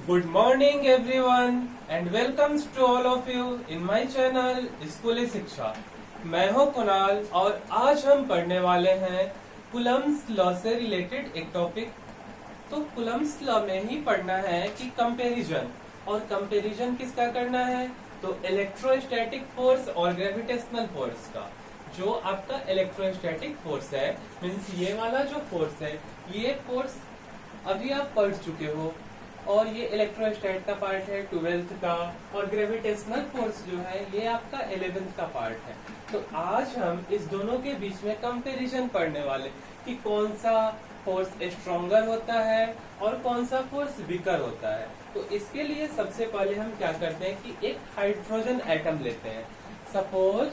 Good morning everyone and welcomes to all of you in my channel स्कूली शिक्षा। मैं हूं कुणाल और आज हम पढ़ने वाले हैं कुलम्स लॉ से रिलेटेड एक टॉपिक। तो कुलम्स लॉ में ही पढ़ना है कि कंपैरिजन, और कंपैरिजन किसका करना है, तो इलेक्ट्रोस्टैटिक फोर्स और ग्रेविटेशनल फोर्स का। जो आपका इलेक्ट्रोस्टैटिक फोर्स है मीन्स ये वाला जो फोर्स है, ये फोर्स अभी आप पढ़ चुके हो और ये इलेक्ट्रोस्टैट का पार्ट है 12th का, और ग्रेविटेशनल फोर्स जो है ये आपका 11th का पार्ट है। तो आज हम इस दोनों के बीच में कंपैरिजन पढ़ने वाले कि कौन सा फोर्स स्ट्रॉन्गर होता है और कौन सा फोर्स वीकर होता है। तो इसके लिए सबसे पहले हम क्या करते हैं कि एक हाइड्रोजन एटम लेते हैं। सपोज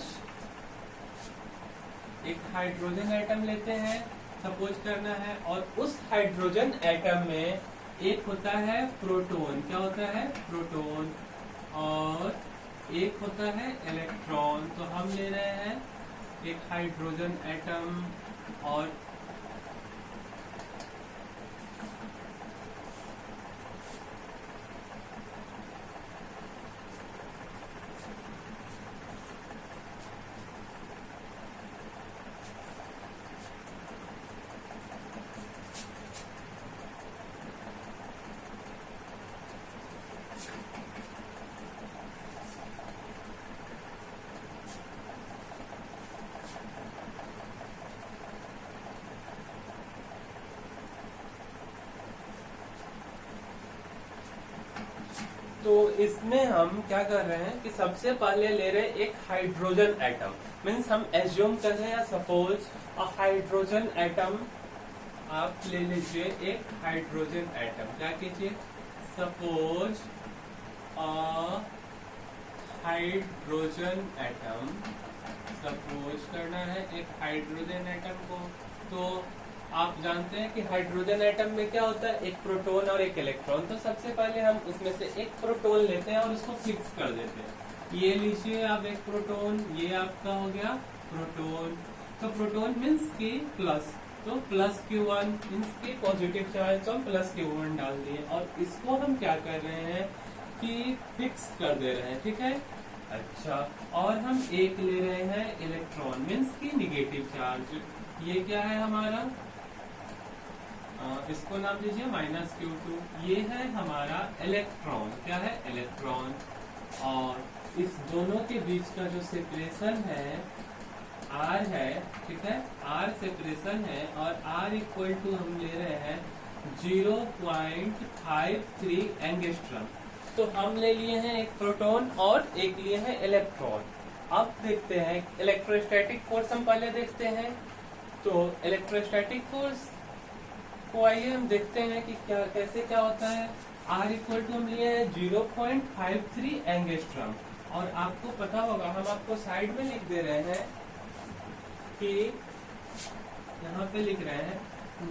एक हाइड्रोजन एटम लेते हैं, सपोज करना है, और उस हाइड्रोजन एटम में एक होता है प्रोटॉन। क्या होता है? प्रोटॉन। और एक होता है इलेक्ट्रॉन। तो हम ले रहे हैं एक हाइड्रोजन एटम और तो इसमें हम क्या कर रहे हैं कि सबसे पहले ले रहे हैं एक हाइड्रोजन एटम। मीन्स हम एज्यूम कर रहे हैं सपोज अ हाइड्रोजन एटम। आप ले लीजिए एक हाइड्रोजन एटम। क्या कीजिए? Suppose a hydrogen atom. Suppose करना है एक हाइड्रोजन एटम को। तो आप जानते हैं कि हाइड्रोजन एटम में क्या होता है, एक प्रोटॉन और एक इलेक्ट्रॉन। तो सबसे पहले हम उसमें से एक प्रोटॉन लेते हैं और उसको फिक्स कर देते हैं। ये लीजिए आप एक प्रोटॉन, ये आपका हो गया प्रोटॉन। तो प्रोटॉन मीन्स की प्लस, तो प्लस Q1 मीन्स की पॉजिटिव चार्ज, तो हम प्लस Q1 डाल दिए और इसको हम क्या कर रहे हैं कि फिक्स कर दे रहे हैं। ठीक है, अच्छा। और हम एक ले रहे हैं इलेक्ट्रॉन मीन्स की निगेटिव चार्ज। ये क्या है हमारा, इसको नाम दीजिए -Q2। ये है हमारा इलेक्ट्रॉन। क्या है? इलेक्ट्रॉन। और इस दोनों के बीच का जो सेपरेशन है R है, ठीक है, R सेपरेशन है, और R इक्वल टू हम ले रहे हैं 0.53 एंगस्ट्रॉम। तो हम ले लिए हैं एक प्रोटॉन और एक लिए हैं इलेक्ट्रॉन। अब देखते हैं इलेक्ट्रोस्टैटिक फोर्स। हम पहले देखते हैं तो इलेक्ट्रोस्टैटिक फोर्स को आइए हम देखते हैं कि क्या कैसे क्या होता है। R इक्वल टू हम लिए हैं 0.53 एंगस्ट्रॉम। और आपको पता होगा, हम आपको साइड में लिख दे रहे हैं कि यहाँ पे लिख रहे हैं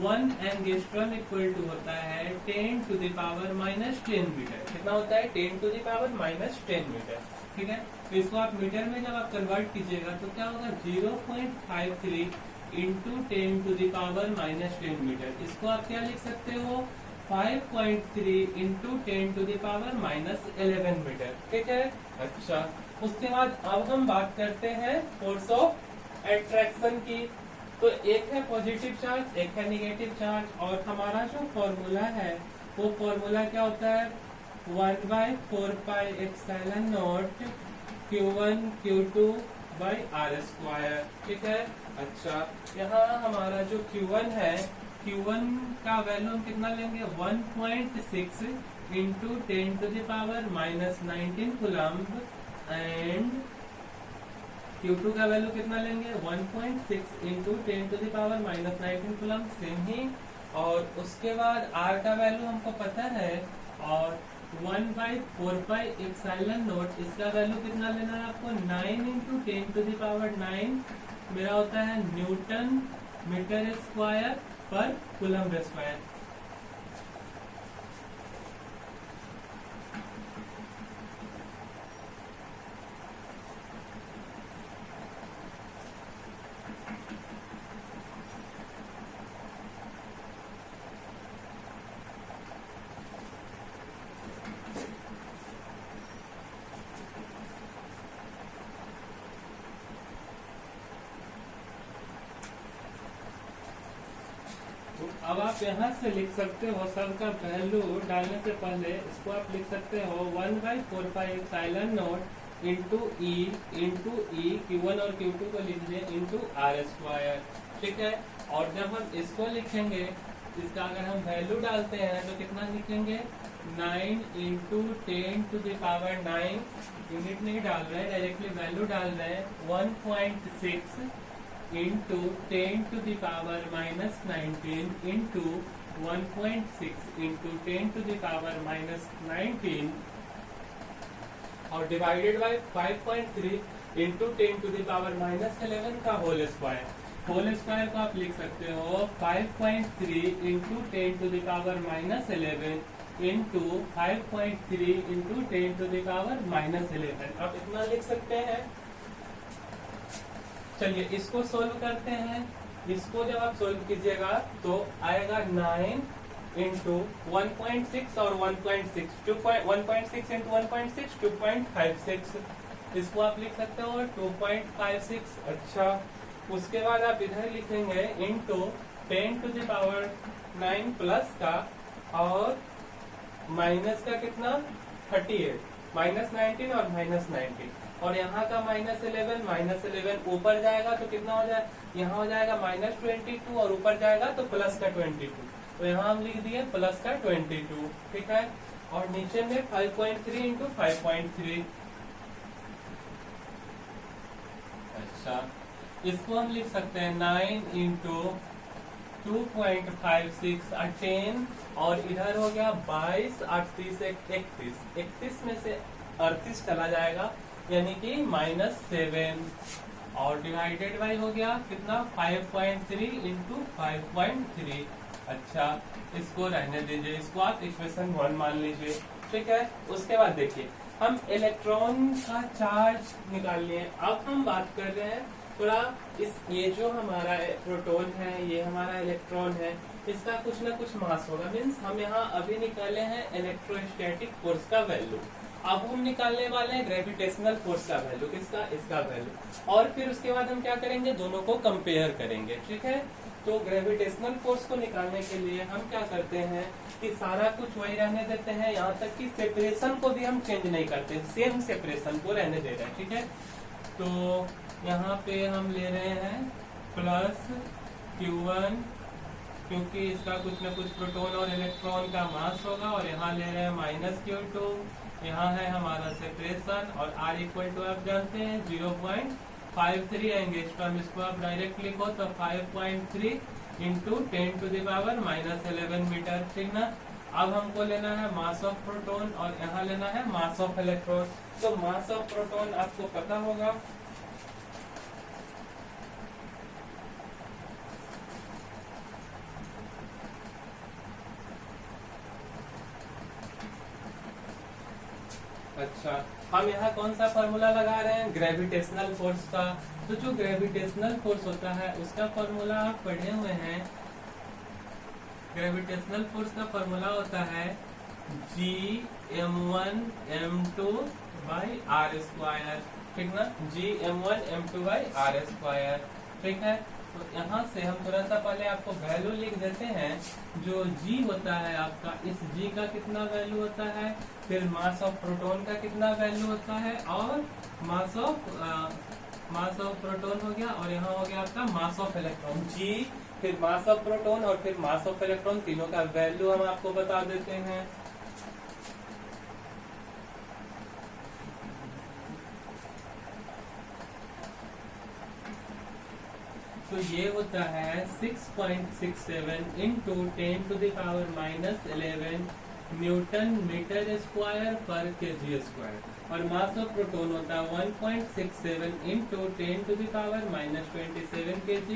1 एंगस्ट्रॉम इक्वल टू होता है 10 to the power -10 मीटर। कितना होता है? 10 to the power -10 मीटर। ठीक है, तो इसको आप मीटर में जब आप कन्वर्ट कीजिएगा तो क्या होगा, 0.53 into 10 to the power -10 metre. इसको आप क्या लिख सकते हो, 5.3 into 10 to the power -11 metre. ठीक है, अच्छा। उसके बाद अब हम बात करते हैं फोर्स ऑफ एट्रैक्शन की। तो एक है पॉजिटिव चार्ज, एक है निगेटिव चार्ज, और हमारा जो फॉर्मूला है वो फॉर्मूला क्या होता है, 1/4πε0 Q1 Q2 R²। ठीक है, अच्छा। यहाँ हमारा जो Q1 है, Q1 का वैल्यू हम कितना लेंगे, 1.6 into 10 to the power -19 coulomb. And Q2 का वैल्यू कितना लेंगे, 1.6 into 10 to the power -19 coulomb, same ही। और उसके बाद R का वैल्यू हमको पता है, और 1/4πε0 इसका वैल्यू कितना लेना है आपको, 9 इंटू 10 to the power 9 मेरा होता है न्यूटन मीटर स्क्वायर पर कूलम्ब स्क्वायर। तो अब आप यहाँ से लिख सकते हो सबका वैल्यू डालने से पहले इसको आप लिख सकते हो 1/4πε0 इंटू ई Q1 और Q2 को लीजिए इंटू R²। ठीक है, और जब हम इसको लिखेंगे, इसका अगर हम वैल्यू डालते हैं तो कितना लिखेंगे, 9 इंटू 10⁹, यूनिट नहीं डाल रहे हैं, डायरेक्टली वैल्यू डाल रहे हैं, 1.6 इंटू 10⁻⁻19 इंटू 1.6 इंटू 10⁻⁻19 और डिवाइडेड बाय 5.3 इंटू 10⁻⁻11 का होल स्क्वायर। होल स्क्वायर को आप लिख सकते हो 5.3 इंटू 10⁻⁻11 इंटू 5.3 इंटू 10⁻⁻11। आप इतना लिख सकते हैं। चलिए इसको सोल्व करते हैं। इसको जब आप सोल्व कीजिएगा तो आएगा 9 इंटू 1.6 और 1.6 1.6 इंटू 1.6 2.56। इसको आप लिख सकते हो 2.56। अच्छा, उसके बाद आप इधर लिखेंगे इंटू 10⁻9 प्लस का और माइनस का कितना, 38, -19 और -19, और यहाँ का -11 ऊपर जाएगा तो कितना हो जाए, यहाँ हो जाएगा -22 और ऊपर जाएगा तो प्लस का 22। तो यहाँ हम लिख दिए प्लस का 22। ठीक है, और नीचे में 5.3 इंटू 5.3। अच्छा, इसको हम लिख सकते हैं 9 इंटू 2.56 10, और इधर हो गया 22, 38, 31 में से 38 चला जाएगा, यानी कि -7, और डिवाइडेड बाई हो गया कितना, 5.3 इंटू 5.3। अच्छा, इसको रहने दीजिए, इसको आप इक्वेशन 1 मान लीजिए। ठीक है, उसके बाद देखिए हम इलेक्ट्रॉन का चार्ज निकाल लिए। अब हम बात कर रहे हैं थोड़ा ये जो हमारा प्रोटॉन है, ये हमारा इलेक्ट्रॉन है, इसका कुछ ना कुछ मास होगा। मीन्स हम यहाँ अभी निकाले हैं इलेक्ट्रोस्टैटिक फोर्स का वैल्यू, अब हम निकालने वाले हैं ग्रेविटेशनल फोर्स का वैल्यू। किसका, इसका वैल्यू। और फिर उसके बाद हम क्या करेंगे, दोनों को कंपेयर करेंगे। ठीक है, तो ग्रेविटेशनल फोर्स को निकालने के लिए हम क्या करते हैं कि सारा कुछ वही रहने देते हैं, यहाँ तक कि सेपरेशन को भी हम चेंज नहीं करते, सेम सेपरेशन को रहने दे रहे हैं। ठीक है, तो यहाँ पे हम ले रहे हैं प्लस Q1, क्योंकि इसका कुछ न कुछ प्रोटॉन और इलेक्ट्रॉन का मास होगा, और यहाँ ले रहे हैं -Q2, यहाँ है हमारा सेपरेशन, और R इक्वल टू आप जानते हैं 0.53 एंगस्ट्रॉम। इसको आप डायरेक्ट लिखो तो 5.3 इंटू 10⁻⁻11 मीटर। ठीक ना। अब हमको लेना है मास ऑफ प्रोटॉन और यहाँ लेना है मास ऑफ इलेक्ट्रॉन। तो मास ऑफ प्रोटॉन आपको पता होगा, अच्छा हम यहाँ कौन सा फॉर्मूला लगा रहे हैं, ग्रेविटेशनल फोर्स का। तो जो ग्रेविटेशनल फोर्स होता है उसका फॉर्मूला आप पढ़े हुए हैं। ग्रेविटेशनल फोर्स का फॉर्मूला होता है Gm1m2/r²। ठीक ना, Gm1m2/r²। ठीक है, तो यहाँ से हम थोड़ा सा पहले आपको वैल्यू लिख देते हैं। जो G होता है आपका, इस G का कितना वैल्यू होता है, फिर मास ऑफ प्रोटॉन का कितना वैल्यू होता है, और मास ऑफ प्रोटॉन हो गया, और यहाँ हो गया आपका मास ऑफ इलेक्ट्रॉन। G, फिर मास ऑफ प्रोटॉन और फिर मास ऑफ इलेक्ट्रॉन, तीनों का वैल्यू हम आपको बता देते हैं। तो ये होता है 6.67 इंटू 10⁻⁻11 न्यूटन मीटर स्क्वायर पर kg², और मास ऑफ प्रोटॉन होता है 1.67 इंटू 10⁻⁻27 kg,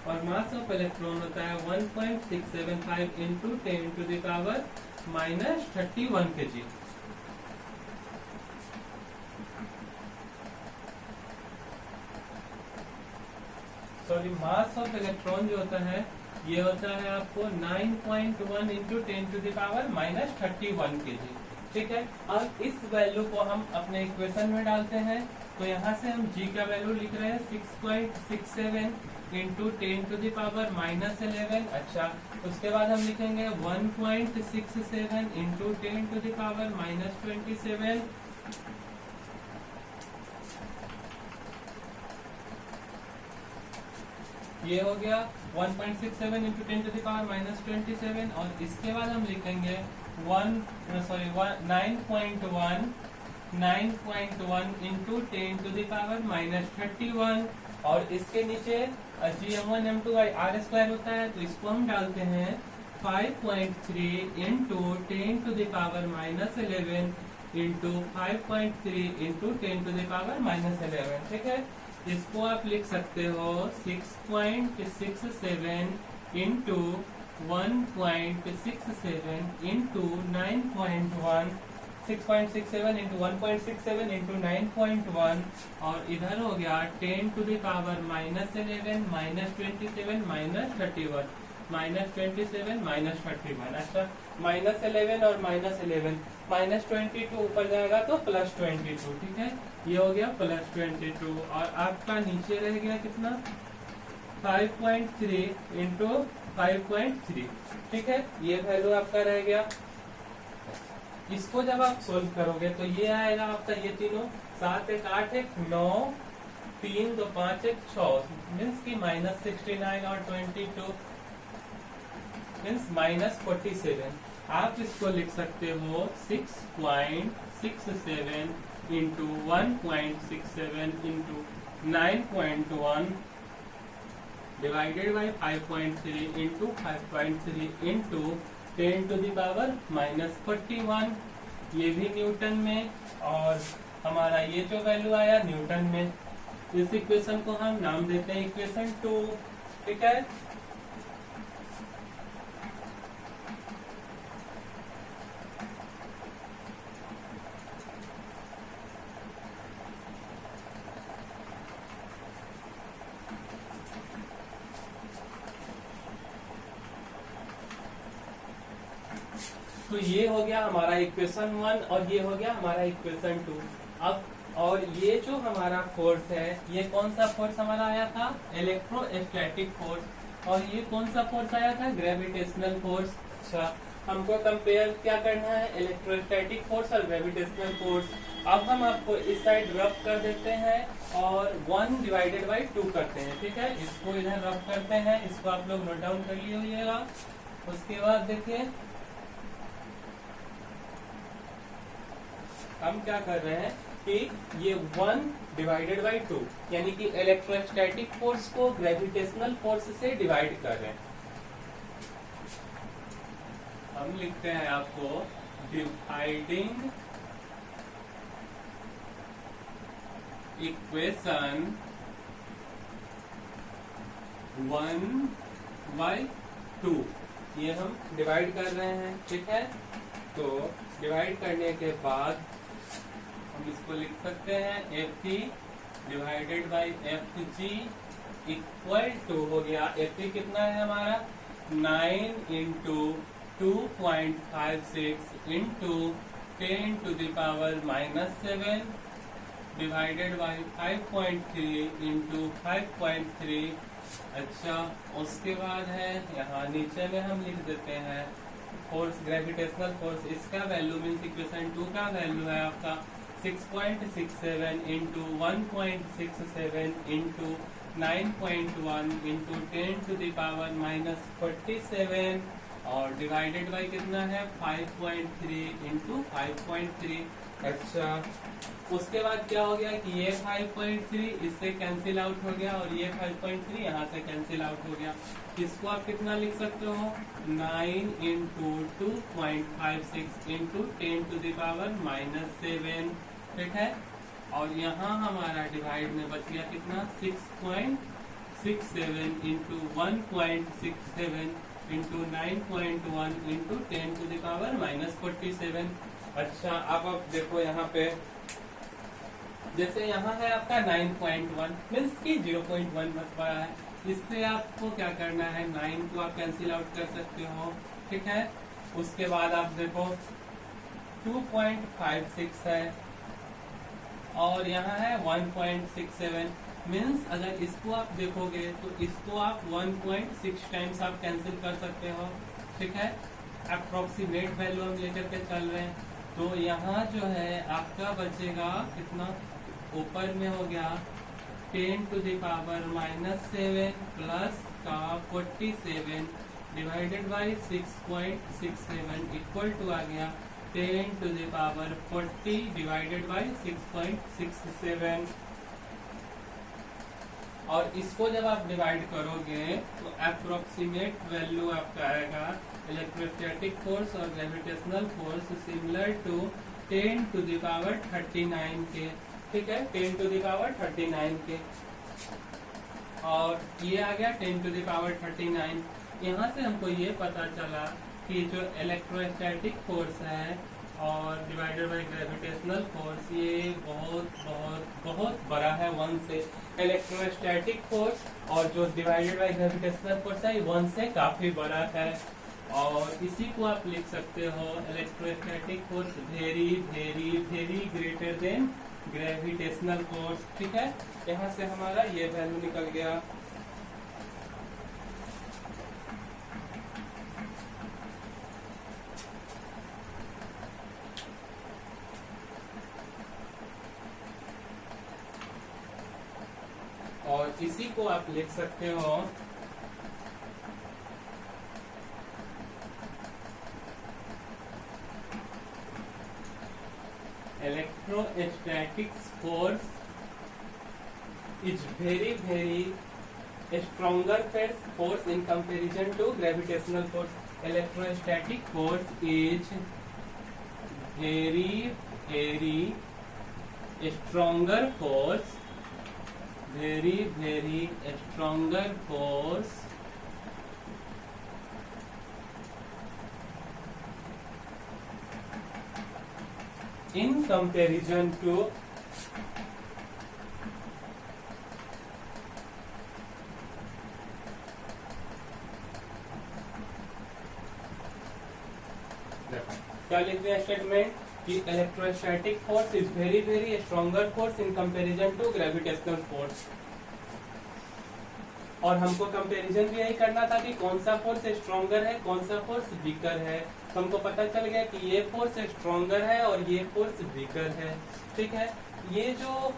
और मास ऑफ इलेक्ट्रॉन होता है 1.675 into 10⁻31 kg। Sorry, mass of electron जो होता है ये होता है आपको 9.1 इंटू 10⁻31 kg। ठीक है। अब इस वैल्यू को हम अपने इक्वेशन में डालते हैं, तो यहाँ से हम g का वैल्यू लिख रहे हैं 6.67 इंटू 10 टू द पावर -11। अच्छा, उसके बाद हम लिखेंगे 1.67 इंटू 10 टू द पावर -27। ये हो गया 1.67 इंटू 10 टू द पावर -27। और इसके बाद हम लिखेंगे 9.1 इंटू 10 टू द पावर -31। और इसके नीचे GM1 M2 R स्क्वायर होता है, तो इसको हम डालते हैं 5.3 into 10 to the power -11 into 5.3 into 10 to the power -11। ठीक है, इसको आप लिख सकते हो 6.67 इंटू 1.67 इंटू 9.1, 6.67 इंटू 1.67 इंटू 9.1। और इधर हो गया 10 टू द पावर -11 -27 -31 -27 -31। अच्छा, -11 और -11 -22 ऊपर जाएगा तो +22। ठीक है, ये हो गया +22। और आपका नीचे रह गया कितना 5.3 इंटू 5.3। ठीक है, ये वैल्यू आपका रह गया। इसको जब आप सोल्व करोगे तो ये आएगा आपका, ये तीनों 7 1 8 1 9 3 2 5 1 6 मीन्स की -16 आएगा और 22 मीन्स -47। आप इसको लिख सकते हो 6.67 into 1.67 into 9.1 divided by 5.3 into 5.3 into 10 to the power -41। ये भी न्यूटन में, और हमारा ये जो वैल्यू आया न्यूटन में। इस इक्वेशन को हम नाम देते हैं इक्वेशन 2। ठीक है, तो ये हो गया हमारा इक्वेशन 1 और ये हो गया हमारा इक्वेशन 2। अब और ये जो हमारा फोर्स है, ये कौन सा फोर्स हमारा आया था, इलेक्ट्रोस्टैटिक फोर्स। और ये कौन सा फोर्स आया था, ग्रेविटेशनल फोर्स। अच्छा, हमको कंपेयर क्या करना है, इलेक्ट्रोस्टैटिक फोर्स और ग्रेविटेशनल फोर्स। अब हम आपको इस साइड रफ कर देते हैं और 1/2 करते हैं। ठीक है, इसको इधर रफ करते हैं, इसको आप लोग नोट डाउन कर लिए होइएगा। उसके बाद देखिए हम क्या कर रहे हैं कि ये 1/2 यानी कि इलेक्ट्रोस्टैटिक फोर्स को ग्रेविटेशनल फोर्स से डिवाइड कर रहे हैं। हम लिखते हैं आपको डिवाइडिंग इक्वेशन 1/2, ये हम डिवाइड कर रहे हैं। ठीक है, तो डिवाइड करने के बाद हम इसको लिख सकते हैं FE divided by FG equal to हो गया, FE कितना है हमारा 9 into 2.56 into 10 to the power -7 divided by 5.3 into 5.3। अच्छा, उसके बाद है यहाँ नीचे में हम लिख देते हैं फोर्स, ग्रेविटेशनल फोर्स। इसका वैल्यू मीन्स इक्वेशन 2 का वैल्यू है आपका 6.67 into 1.67 into 9.1 into 10 to the power -47 और डिवाइडेड बाई कितना है 5.3 इंटू 5.3। अच्छा, उसके बाद क्या हो गया कि ये 5.3 इससे कैंसिल आउट हो गया और ये 5.3 यहाँ से कैंसिल आउट हो गया। इसको आप कितना लिख सकते हो 9 into 2.56 into 10 to the power -7। ठीक है, और यहाँ हमारा डिवाइड में बच गया कितना 6.67 into 1.67 into 9.1 into 10 to the power -47। अच्छा, अब आप देखो यहाँ पे जैसे यहाँ है आपका 9.1 मीन्स की 0.1 बच पड़ा है। इससे आपको क्या करना है 9 को आप कैंसिल आउट कर सकते हो। ठीक है, उसके बाद आप देखो 2.56 है और यहाँ है 1.67। मीन्स अगर इसको आप देखोगे तो इसको आप 1.6 टाइम्स आप कैंसिल कर सकते हो, ठीक है। अप्रोक्सीमेट वैल्यू हम लेकर के चल रहे हैं, तो यहाँ जो है आपका बचेगा कितना, ऊपर में हो गया 10 to the power -7 प्लस का 47 डिवाइडेड बाई 6.67 इक्वल टू आ गया 10 to the power 40 divided by 6.67। और इसको जब आप डिवाइड करोगे तो अप्रोक्सीमेट वैल्यू आपका आएगा इलेक्ट्रोस्टैटिक फोर्स और gravitational force similar to 10 to the power 39 के, ठीक है, 10 to the power 39 के। और ये आ गया 10 to the power 39। यहाँ से हमको ये पता चला कि जो इलेक्ट्रोस्टैटिक फोर्स है और डिवाइडेड बाय ग्रेविटेशनल फोर्स ये बहुत बहुत बहुत बड़ा है 1 से। इलेक्ट्रोस्टैटिक फोर्स और जो डिवाइडेड बाय ग्रेविटेशनल फोर्स है 1 से काफी बड़ा है। और इसी को आप लिख सकते हो electrostatic force very very very greater than gravitational force, ठीक है। यहाँ से हमारा ये वैल्यू निकल गया। और इसी को आप लिख सकते हो electrostatic force is very very stronger force in comparison to gravitational force. Electrostatic force is very very stronger force, very very stronger force in comparison to क्या लिखते हैं स्टेटमेंट कि electrostatic force is very very stronger force in comparison to gravitational force. और हमको comparison भी यही करना था कि कौन सा फोर्स स्ट्रॉन्गर है कौन सा फोर्स वीकर है। तो हमको पता चल गया कि ये फोर्स स्ट्रॉन्गर है और ये फोर्स वीकर है, ठीक है। ये जो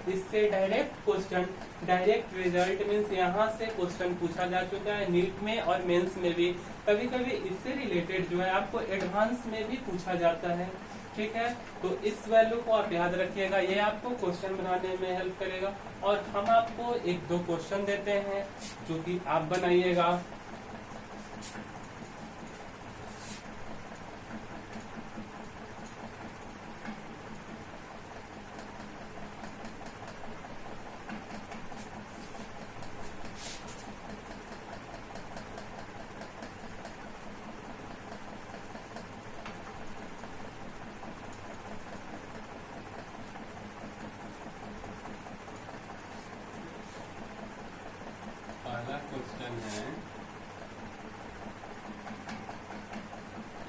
इससे direct question, direct result means यहाँ से क्वेश्चन पूछा जा चुका है नीट में और मेंस में भी। कभी कभी इससे रिलेटेड जो है आपको एडवांस में भी पूछा जाता है, ठीक है। तो इस वैल्यू को आप याद रखिएगा, ये आपको क्वेश्चन बनाने में हेल्प करेगा। और हम आपको 1-2 क्वेश्चन देते हैं जो कि आप बनाइएगा। पहला क्वेश्चन है,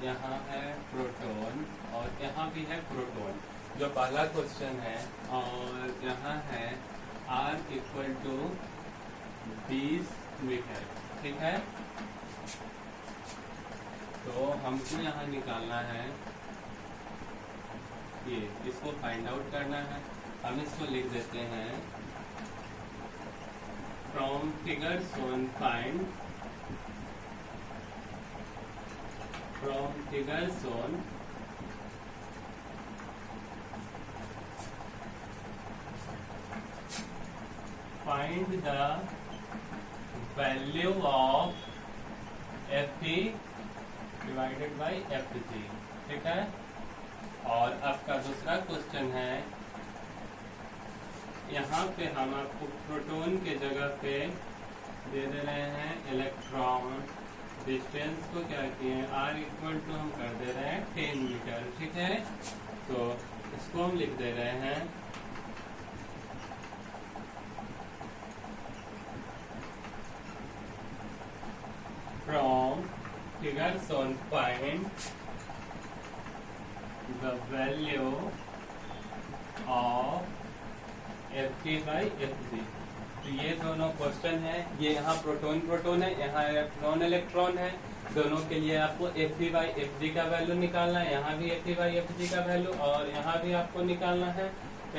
यहाँ है प्रोटॉन और यहाँ भी है प्रोटॉन, जो पहला क्वेश्चन है। और यहाँ है R = 20 मीटर, ठीक है। तो हमको यहाँ निकालना है ये, इसको फाइंड आउट करना है। हम इसको लिख देते हैं from figure shown find the value of Fe divided by Fg, ठीक है। और आपका दूसरा क्वेश्चन है, यहाँ पे हम आपको प्रोटॉन के जगह पे दे दे रहे हैं इलेक्ट्रॉन। डिस्टेंस को क्या किए R = हम कर दे रहे हैं 10 मीटर, ठीक है। तो इसको हम लिख दे रहे हैं from figure shown find the value of Ft by Fg। तो ये दोनों क्वेश्चन है, ये यहाँ प्रोटॉन प्रोटॉन है, यहाँ इलेक्ट्रॉन इलेक्ट्रॉन है। दोनों के लिए आपको Ft by Fg का वैल्यू निकालना है, यहाँ भी Ft by Fg का वैल्यू और यहाँ भी आपको निकालना है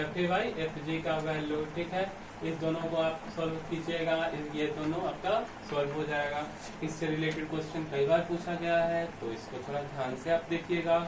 Ft by Fg का वैल्यू। ठीक है, इस दोनों को आप सॉल्व कीजिएगा, ये दोनों आपका सॉल्व हो जाएगा। इससे रिलेटेड क्वेश्चन कई बार पूछा गया है, तो इसको थोड़ा ध्यान से आप देखिएगा।